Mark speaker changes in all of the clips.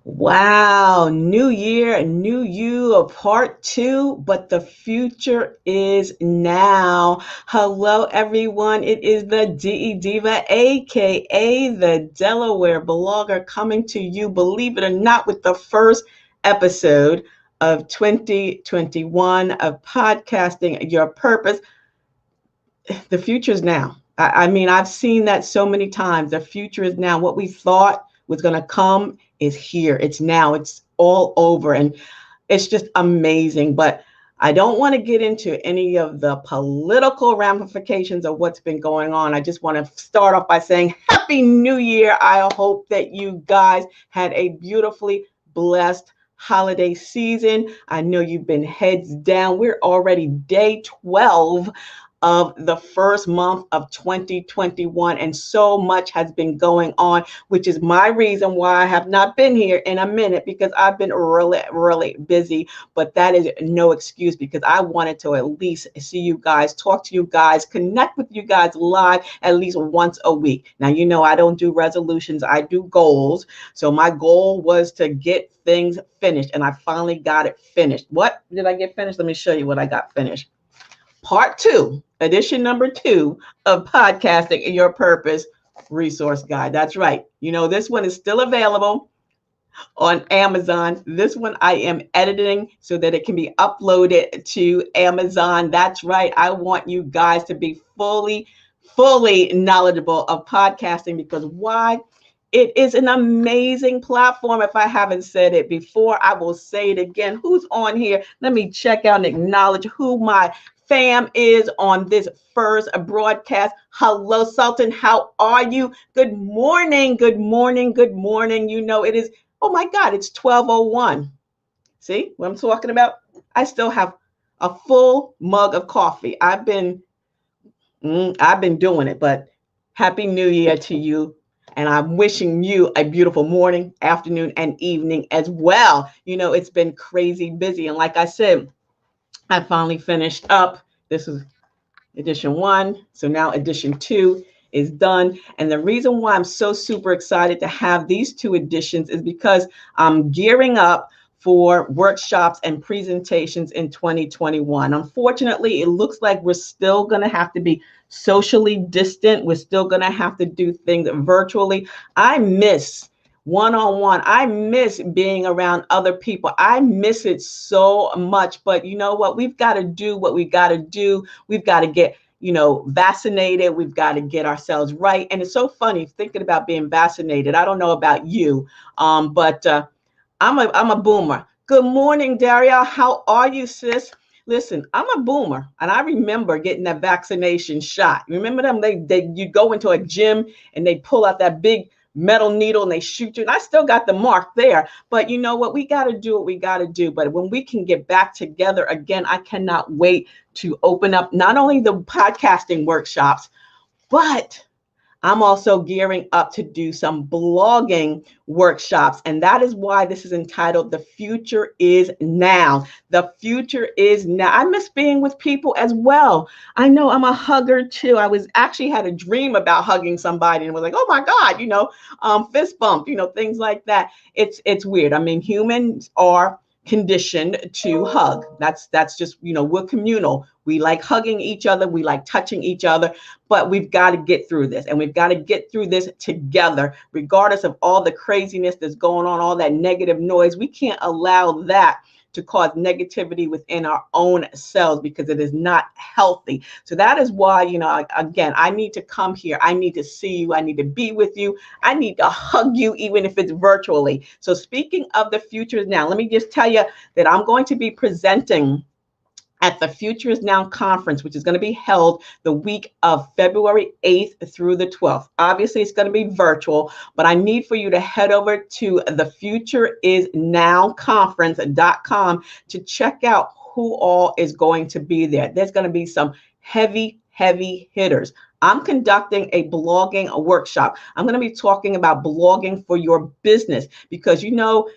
Speaker 1: Wow, new year, new you, a part two, but the future is now. Hello, everyone. It is the DE Diva, aka the Delaware blogger, coming to you, believe it or not, with the first episode of 2021 of Podcasting Your Purpose. The future is now. I mean, I've seen that so many times. The future is now. What we thought was going to come is here. It's now. It's all over. And it's just amazing. But I don't want to get into any of the political ramifications of what's been going on. I just want to start off by saying Happy New Year. I hope that you guys had a beautifully blessed holiday season. I know you've been heads down. We're already day 12 of the first month of 2021, and so much has been going on, which is my reason why I have not been here in a minute, because I've been really busy. But that is no excuse, because I wanted to at least see you guys, talk to you guys, connect with you guys live at least once a week. Now, you know, I don't do resolutions, I do goals. So my goal was to get things finished, and I finally got it finished. What did I get finished? Let me show you what I got finished. Part two, edition number 2 of Podcasting Your Purpose Resource Guide. That's right. You know, this one is still available on Amazon. This one I am editing so that it can be uploaded to Amazon. That's right. I want you guys to be fully knowledgeable of podcasting, because why? It is an amazing platform. If I haven't said it before, I will say it again. Who's on here? Let me check out and acknowledge who my fam is on this first broadcast. Hello, Sultan. How are you? Good morning. Good morning. Good morning. You know, it is, oh my God, it's 12:01. See what I'm talking about? I still have a full mug of coffee. I've been doing it, but Happy New Year to you. And I'm wishing you a beautiful morning, afternoon, and evening as well. You know, it's been crazy busy. And like I said, I finally finished up. This is edition 1. So now edition 2 is done. And the reason why I'm so super excited to have these 2 editions is because I'm gearing up for workshops and presentations in 2021. Unfortunately, it looks like we're still going to have to be socially distant. We're still going to have to do things virtually. I miss one-on-one. I miss being around other people. I miss it so much. But you know what? We've got to do what we got to do. We've got to get, you know, vaccinated. We've got to get ourselves right. And it's so funny thinking about being vaccinated. I don't know about you, but I'm a boomer. Good morning, Daria. How are you, sis? Listen, I'm a boomer, and I remember getting that vaccination shot. Remember them? You go into a gym and they pull out that big metal needle and they shoot you. And I still got the mark there. But you know what? We got to do what we got to do. But when we can get back together again, I cannot wait to open up not only the podcasting workshops, but I'm also gearing up to do some blogging workshops. And that is why this is entitled The Future is Now. The future is now. I miss being with people as well. I know I'm a hugger too. I was actually had a dream about hugging somebody and was like, oh my God, you know, fist bump, you know, things like that. It's weird. I mean, humans are conditioned to hug. That's just, you know, we're communal. We like hugging each other. We like touching each other, but we've got to get through this, and we've got to get through this together, regardless of all the craziness that's going on, all that negative noise. We can't allow that to cause negativity within our own selves, because it is not healthy. So that is why, you know, again, I need to come here. I need to see you. I need to be with you. I need to hug you, even if it's virtually. So speaking of the future now, let me just tell you that I'm going to be presenting at the Future is Now conference, which is going to be held the week of February 8th through the 12th. Obviously, it's going to be virtual, but I need for you to head over to thefutureisnowconference.com to check out who all is going to be there. There's going to be some heavy hitters. I'm conducting a blogging workshop. I'm going to be talking about blogging for your business, because, you know,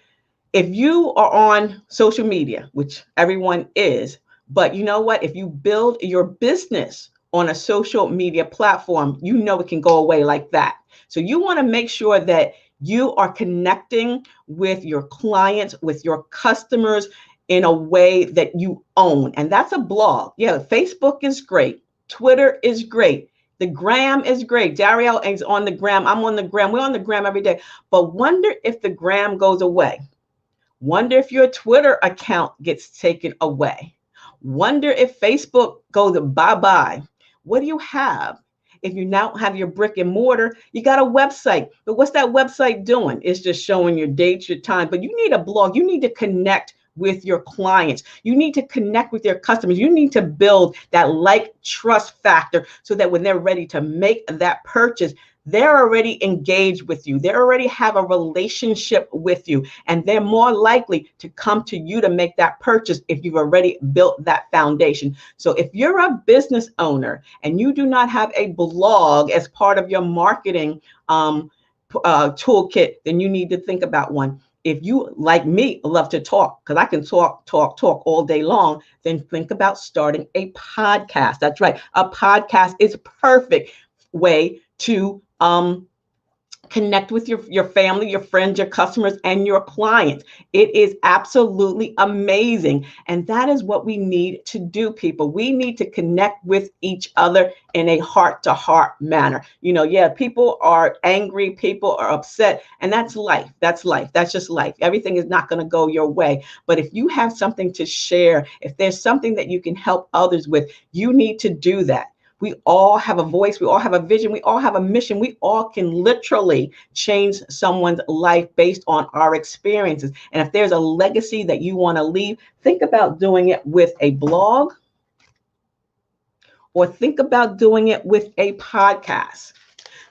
Speaker 1: if you are on social media, which everyone is, but you know what? If you build your business on a social media platform, you know it can go away like that. So you want to make sure that you are connecting with your clients, with your customers in a way that you own. And that's a blog. Yeah, Facebook is great. Twitter is great. The gram is great. Dario is on the gram. I'm on the gram. We're on the gram every day. But wonder if the gram goes away. Wonder if your Twitter account gets taken away. Wonder if Facebook goes bye-bye. What do you have? If you now have your brick and mortar, you got a website. But what's that website doing? It's just showing your dates, your time. But you need a blog. You need to connect with your clients. You need to connect with your customers. You need to build that like trust factor so that when they're ready to make that purchase, they're already engaged with you. They already have a relationship with you, and they're more likely to come to you to make that purchase if you've already built that foundation. So if you're a business owner and you do not have a blog as part of your marketing toolkit, then you need to think about one. If you, like me, love to talk, because I can talk all day long, then think about starting a podcast. That's right. A podcast is a perfect way to connect with your family, your friends, your customers, and your clients. It is absolutely amazing. And that is what we need to do, people. We need to connect with each other in a heart-to-heart manner. You know, yeah, people are angry, people are upset, and that's life. That's life. That's just life. Everything is not going to go your way. But if you have something to share, if there's something that you can help others with, you need to do that. We all have a voice. We all have a vision. We all have a mission. We all can literally change someone's life based on our experiences. And if there's a legacy that you want to leave, think about doing it with a blog, or think about doing it with a podcast.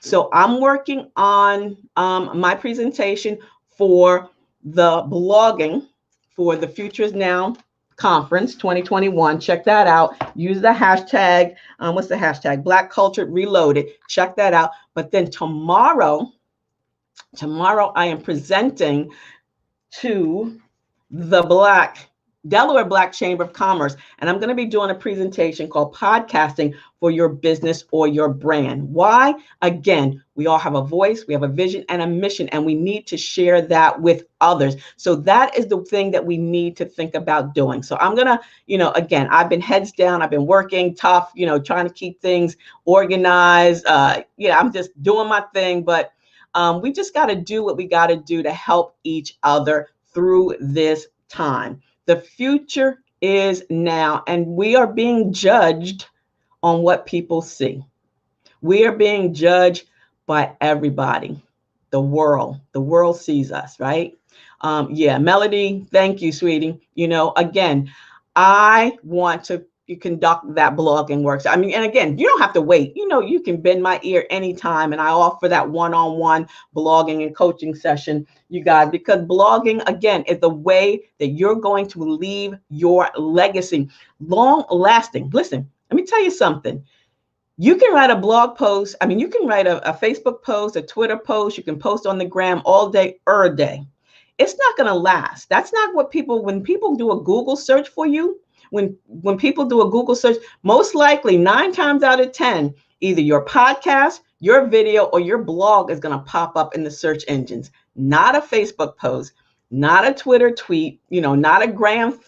Speaker 1: So I'm working on my presentation for the blogging for the Future Is Now Conference 2021. Check that out. Use the hashtag. What's the hashtag? Black Culture Reloaded. Check that out. But then tomorrow I am presenting to the Delaware Black Chamber of Commerce, and I'm going to be doing a presentation called Podcasting for Your Business or Your Brand. Why? Again, we all have a voice, we have a vision and a mission, and we need to share that with others. So that is the thing that we need to think about doing. So I'm going to, again, I've been heads down, I've been working tough, trying to keep things organized. I'm just doing my thing, but we just got to do what we got to do to help each other through this time. The future is now, and we are being judged on what people see. We are being judged by everybody. The world sees us, right? Melody, thank you, sweetie. Again, I want to conduct that blogging workshop. And again, you don't have to wait. You can bend my ear anytime, and I offer that one-on-one blogging and coaching session, you guys, because blogging, again, is the way that you're going to leave your legacy, long lasting. Listen, let me tell you something. You can write a blog post. You can write a Facebook post, a Twitter post. You can post on the gram all day, every day. It's not going to last. That's not what when people do a Google search for you, when people do a Google search, most likely 9 times out of 10, either your podcast, your video, or your blog is going to pop up in the search engines, not a Facebook post, not a Twitter tweet, not a gram,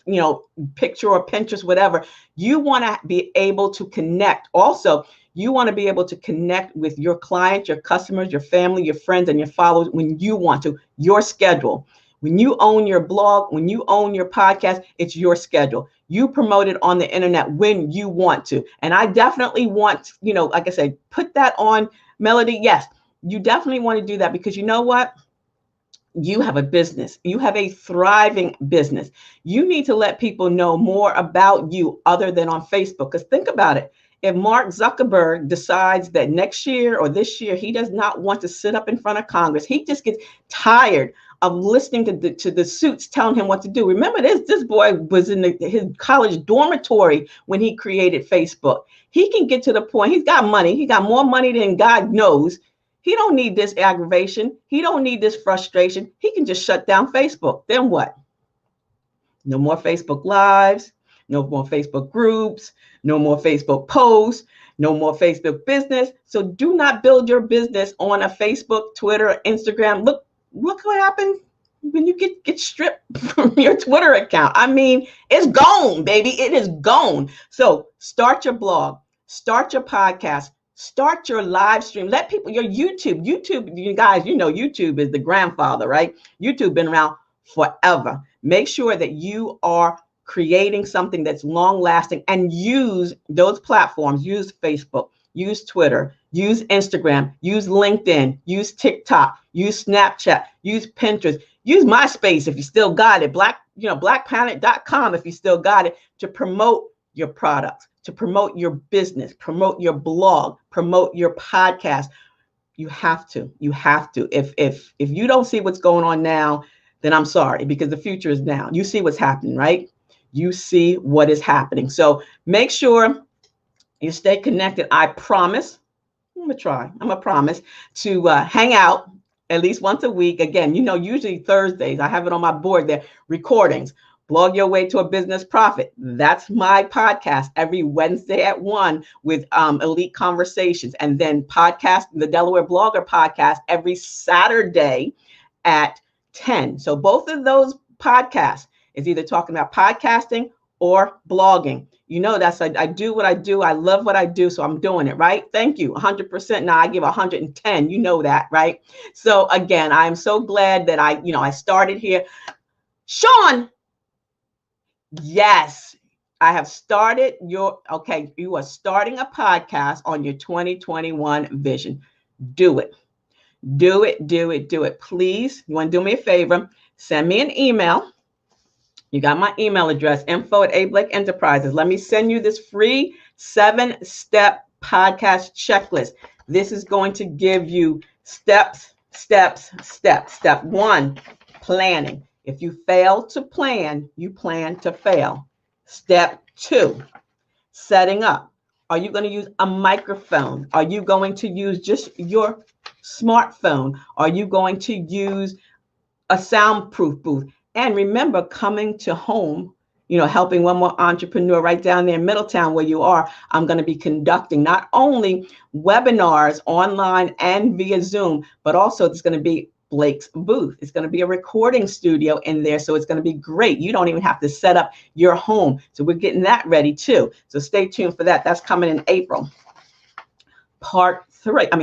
Speaker 1: picture or Pinterest, whatever. You want to be able to connect. Also, you want to be able to connect with your clients, your customers, your family, your friends, and your followers when you want to, your schedule. When you own your blog, when you own your podcast, it's your schedule. You promote it on the internet when you want to. And I definitely want, like I said, put that on, Melody. Yes, you definitely want to do that, because you know what? You have a business. You have a thriving business. You need to let people know more about you other than on Facebook. Because think about it. If Mark Zuckerberg decides that next year or this year, he does not want to sit up in front of Congress, he just gets tired of listening to the suits telling him what to do. Remember, this boy was in his college dormitory when he created Facebook. He can get to the point, he's got money. He got more money than God knows. He don't need this aggravation. He don't need this frustration. He can just shut down Facebook. Then what? No more Facebook Lives, no more Facebook groups, no more Facebook posts, No more Facebook business. So do not build your business on a Facebook, Twitter, Instagram. Look what happened when you get stripped from your Twitter account. I mean, it's gone, baby. It is gone. So start your blog, start your podcast, start your live stream. Let people, your YouTube, you guys, you know, YouTube is the grandfather, right? YouTube been around forever. Make sure that you are creating something that's long lasting, and use those platforms. Use Facebook, use Twitter, use Instagram, use LinkedIn, use TikTok, use Snapchat, use Pinterest, use MySpace if you still got it, blackplanet.com if you still got it, to promote your products, to promote your business, promote your blog, promote your podcast. You have to. If you don't see what's going on now, then I'm sorry, because the future is now. You see what's happening, right? You see what is happening. So make sure you stay connected. I promise, I'm gonna promise to hang out at least once a week. Again, you know, usually Thursdays, I have it on my board there, recordings. Blog Your Way to a Business Profit. That's my podcast every Wednesday at 1 with Elite Conversations. And then podcast, the Delaware Blogger podcast, every Saturday at 10. So both of those podcasts is either talking about podcasting or blogging. You know, that's I do what I do. I love what I do. So I'm doing it, right? Thank you. 100%. Now I give 110. You know that, right? So again, I'm so glad that I started here. Sean, yes, I have started you are starting a podcast on your 2021 vision. Do it. Do it. Please, you want to do me a favor? Send me an email. You got my email address, info@ablake-enterprises. Let me send you this free 7-step podcast checklist. This is going to give you steps. Step 1, planning. If you fail to plan, you plan to fail. Step 2, setting up. Are you going to use a microphone? Are you going to use just your smartphone? Are you going to use a soundproof booth? And remember, coming to home, helping one more entrepreneur right down there in Middletown where you are, I'm going to be conducting not only webinars online and via Zoom, but also it's going to be Blake's booth. It's going to be a recording studio in there. So it's going to be great. You don't even have to set up your home. So we're getting that ready too. So stay tuned for that. That's coming in April.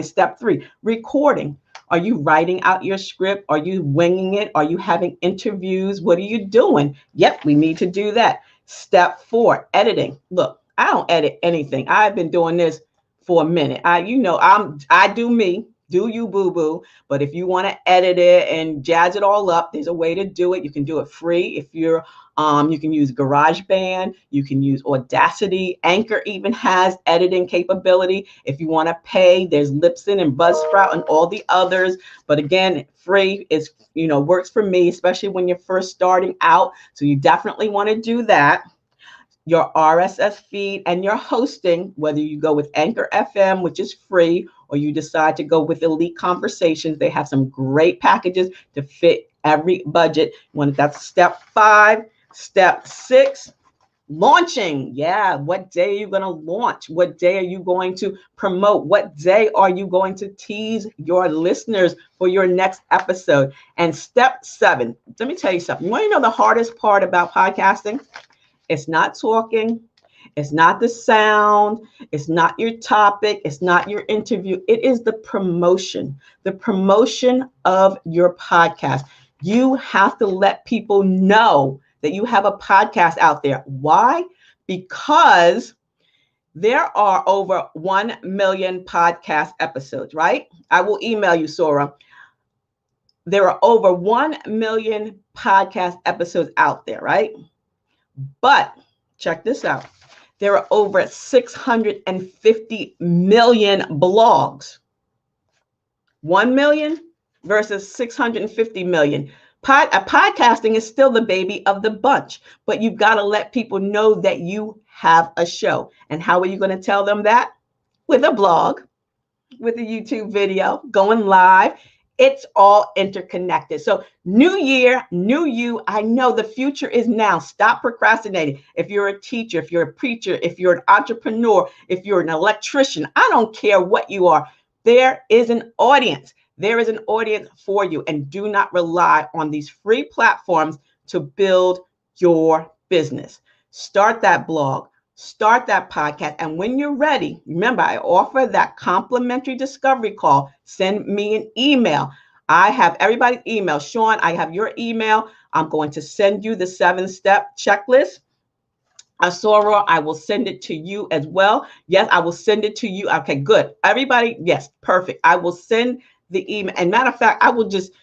Speaker 1: Step 3, recording. Are you writing out your script? Are you winging it? Are you having interviews? What are you doing? Yep, we need to do that. Step 4, editing. Look, I don't edit anything. I've been doing this for a minute. I do me. Do you, boo-boo. But if you want to edit it and jazz it all up, there's a way to do it. You can do it free. If you're, you can use GarageBand. You can use Audacity. Anchor even has editing capability. If you want to pay, there's Libsyn and Buzzsprout and all the others. But again, free is, works for me, especially when you're first starting out. So you definitely want to do that. Your RSS feed and your hosting, whether you go with Anchor FM, which is free, or you decide to go with Elite Conversations. They have some great packages to fit every budget. That's step 5. Step 6, launching. Yeah, what day are you going to launch? What day are you going to promote? What day are you going to tease your listeners for your next episode? And step 7, let me tell you something. You want to know the hardest part about podcasting? It's not talking. It's not the sound. It's not your topic. It's not your interview. It is the promotion of your podcast. You have to let people know that you have a podcast out there. Why? Because there are over 1 million podcast episodes, right? I will email you, Sora. There are over 1 million podcast episodes out there, right? But check this out. There are over 650 million blogs. 1 million versus 650 million. Podcasting is still the baby of the bunch, but you've got to let people know that you have a show. And how are you going to tell them that? With a blog, with a YouTube video, going live, It's all interconnected. So new year, new you. I know the future is now. Stop procrastinating. If you're a teacher, if you're a preacher, if you're an entrepreneur, if you're an electrician, I don't care what you are. There is an audience. There is an audience for you. And do not rely on these free platforms to build your business. Start that blog, start that podcast. And when you're ready, remember, I offer that complimentary discovery call. Send me an email. I have everybody's email. Sean, I have your email. I'm going to send you the 7-step checklist. Asura, I will send it to you as well. Yes, I will send it to you. Okay, good. Everybody, yes, perfect. I will send the email. And matter of fact, I will just,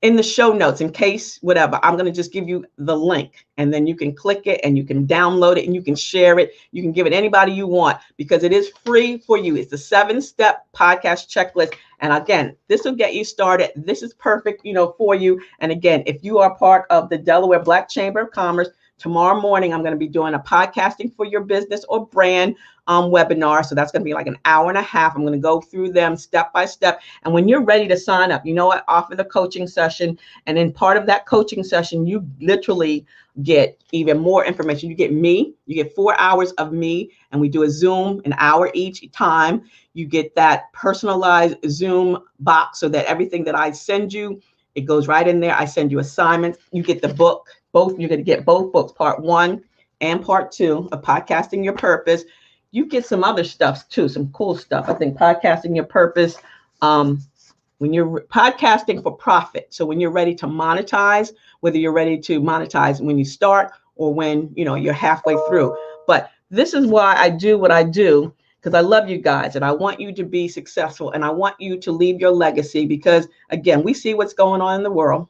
Speaker 1: in the show notes, in case whatever, I'm going to just give you the link, and then you can click it and you can download it and you can share it. You can give it anybody you want because it is free for you. It's the 7-step podcast checklist. And again, this will get you started. This is perfect, for you. And again, if you are part of the Delaware Black Chamber of Commerce, tomorrow morning, I'm going to be doing a podcasting for your business or brand webinar. So that's going to be like an hour and a half. I'm going to go through them step by step. And when you're ready to sign up, I offer the coaching session. And in part of that coaching session, you literally get even more information. You get me, you get 4 hours of me, and we do a Zoom, an hour each time. You get that personalized Zoom box so that everything that I send you, it goes right in there. I send you assignments. You get the book. Both, you're going to get both books, part 1 and part 2 of Podcasting Your Purpose. You get some other stuff too, some cool stuff. I think Podcasting Your Purpose, when you're podcasting for profit. So when you're ready to monetize, whether you're ready to monetize when you start or when, you're halfway through. But this is why I do what I do, because I love you guys and I want you to be successful and I want you to leave your legacy because, again, we see what's going on in the world.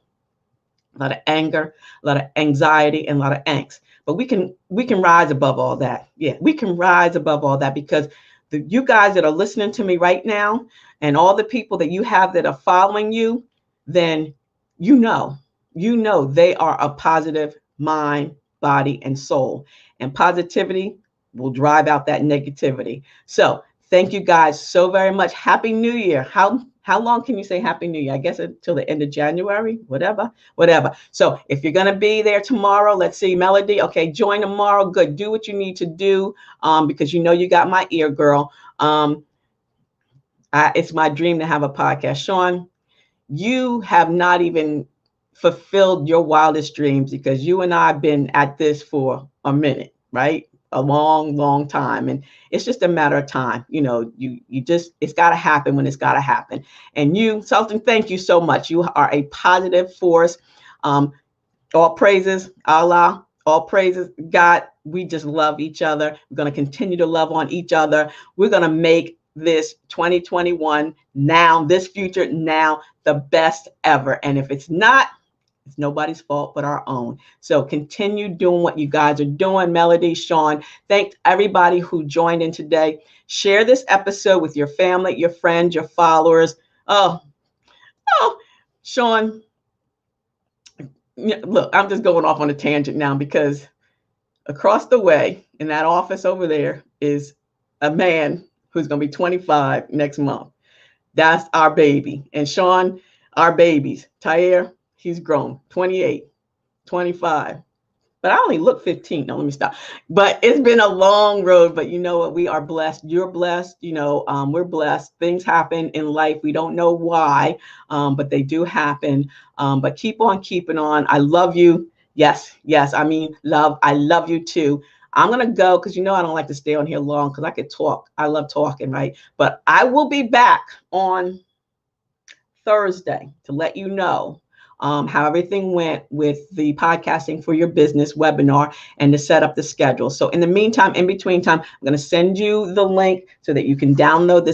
Speaker 1: A lot of anger, a lot of anxiety, and a lot of angst. But we can rise above all that. Yeah, we can rise above all that because you guys that are listening to me right now and all the people that you have that are following you, then you know they are a positive mind, body, and soul. And positivity will drive out that negativity. So thank you guys so very much. Happy New Year. How long can you say Happy New Year? I guess until the end of January, whatever. So if you're going to be there tomorrow, let's see, Melody. Okay, join tomorrow. Good. Do what you need to do because you got my ear, girl. It's my dream to have a podcast. Sean, you have not even fulfilled your wildest dreams because you and I have been at this for a minute, right? A long, long time. And it's just a matter of time. It's got to happen when it's got to happen. And you, Sultan, thank you so much. You are a positive force. All praises, Allah, all praises, God. We just love each other. We're going to continue to love on each other. We're going to make this 2021 now, this future now, the best ever. And if it's not, it's nobody's fault but our own. So continue doing what you guys are doing. Melody, Sean, thank everybody who joined in today. Share this episode with your family, your friends, your followers. Oh, Sean, look, I'm just going off on a tangent now because across the way in that office over there is a man who's going to be 25 next month. That's our baby. And Sean, our babies, Tyre, he's grown, 28, 25. But I only look 15. No, let me stop. But it's been a long road. But you know what? We are blessed. You're blessed. We're blessed. Things happen in life. We don't know why, but they do happen. But keep on keeping on. I love you. Yes. I mean, love. I love you too. I'm going to go because I don't like to stay on here long because I could talk. I love talking, right? But I will be back on Thursday to let you know how everything went with the Podcasting for Your Business webinar and to set up the schedule. So in the meantime, in between time, I'm going to send you the link so that you can download the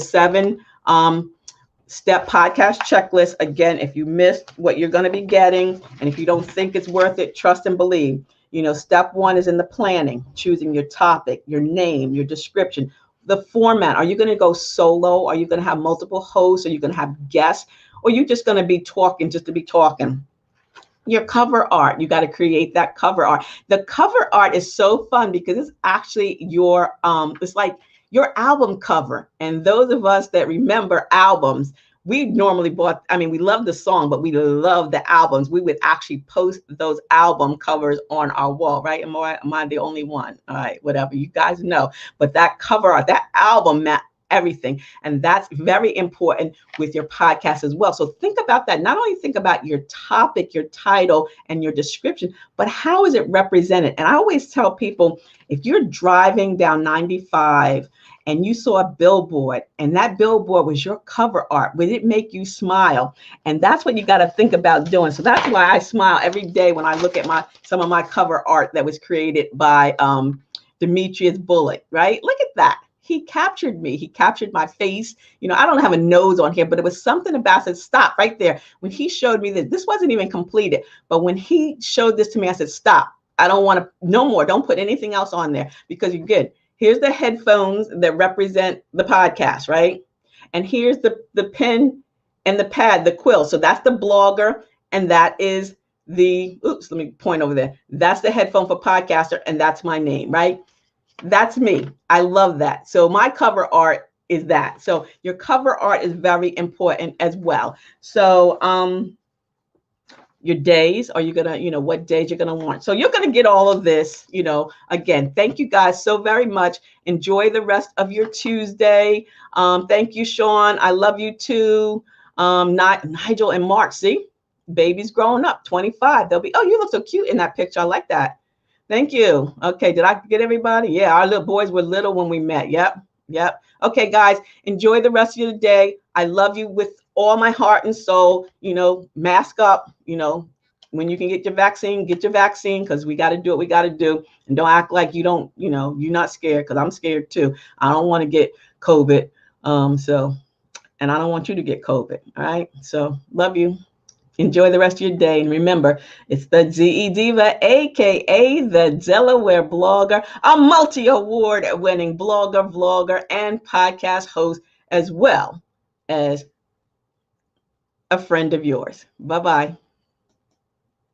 Speaker 1: 7-step podcast checklist. Again, if you missed what you're going to be getting, and if you don't think it's worth it, trust and believe. Step 1 is in the planning, choosing your topic, your name, your description, the format. Are you going to go solo? Are you going to have multiple hosts? Are you going to have guests? Or you're just going to be talking just to be talking? Your cover art, you got to create that cover art. The cover art is so fun because it's actually it's like your album cover. And those of us that remember albums, we normally bought, I mean, we love the song, but we love the albums. We would actually post those album covers on our wall, right? Am I the only one? All right, whatever, you guys know. But that cover art, that album meant everything. And that's very important with your podcast as well. So think about that. Not only think about your topic, your title, and your description, but how is it represented? And I always tell people, if you're driving down 95 and you saw a billboard and that billboard was your cover art, would it make you smile? And that's what you got to think about doing. So that's why I smile every day when I look at some of my cover art that was created by Demetrius Bullock, right? Look at that. He captured me. He captured my face. You know, I don't have a nose on here, but it was something about it. Said, stop right there. When he showed me this wasn't even completed, but when he showed this to me, I said, stop. I don't want to, no more. Don't put anything else on there because you're good. Here's the headphones that represent the podcast, right? And here's the pen and the pad, the quill. So that's the blogger, and that is let me point over there. That's the headphone for podcaster, and that's my name, right? That's me. I love that. So my cover art is that. So your cover art is very important as well. So your days, are you gonna, what days you're gonna want. So you're gonna get all of this, again, thank you guys so very much. Enjoy the rest of your Tuesday. Thank you, Sean. I love you too. Nigel and Mark, see, baby's growing up, 25. They'll be, oh, you look so cute in that picture. I like that. Thank you. Okay, did I get everybody? Yeah, our little boys were little when we met. Yep. Okay, guys, enjoy the rest of your day. I love you with all my heart and soul. Mask up, when you can get your vaccine, because we got to do what we got to do. And don't act like you don't, you're not scared, because I'm scared too. I don't want to get COVID. And I don't want you to get COVID. All right. So love you. Enjoy the rest of your day. And remember, it's the ZE Diva, aka the Delaware blogger, a multi-award winning blogger, vlogger, and podcast host, as well as a friend of yours. Bye-bye.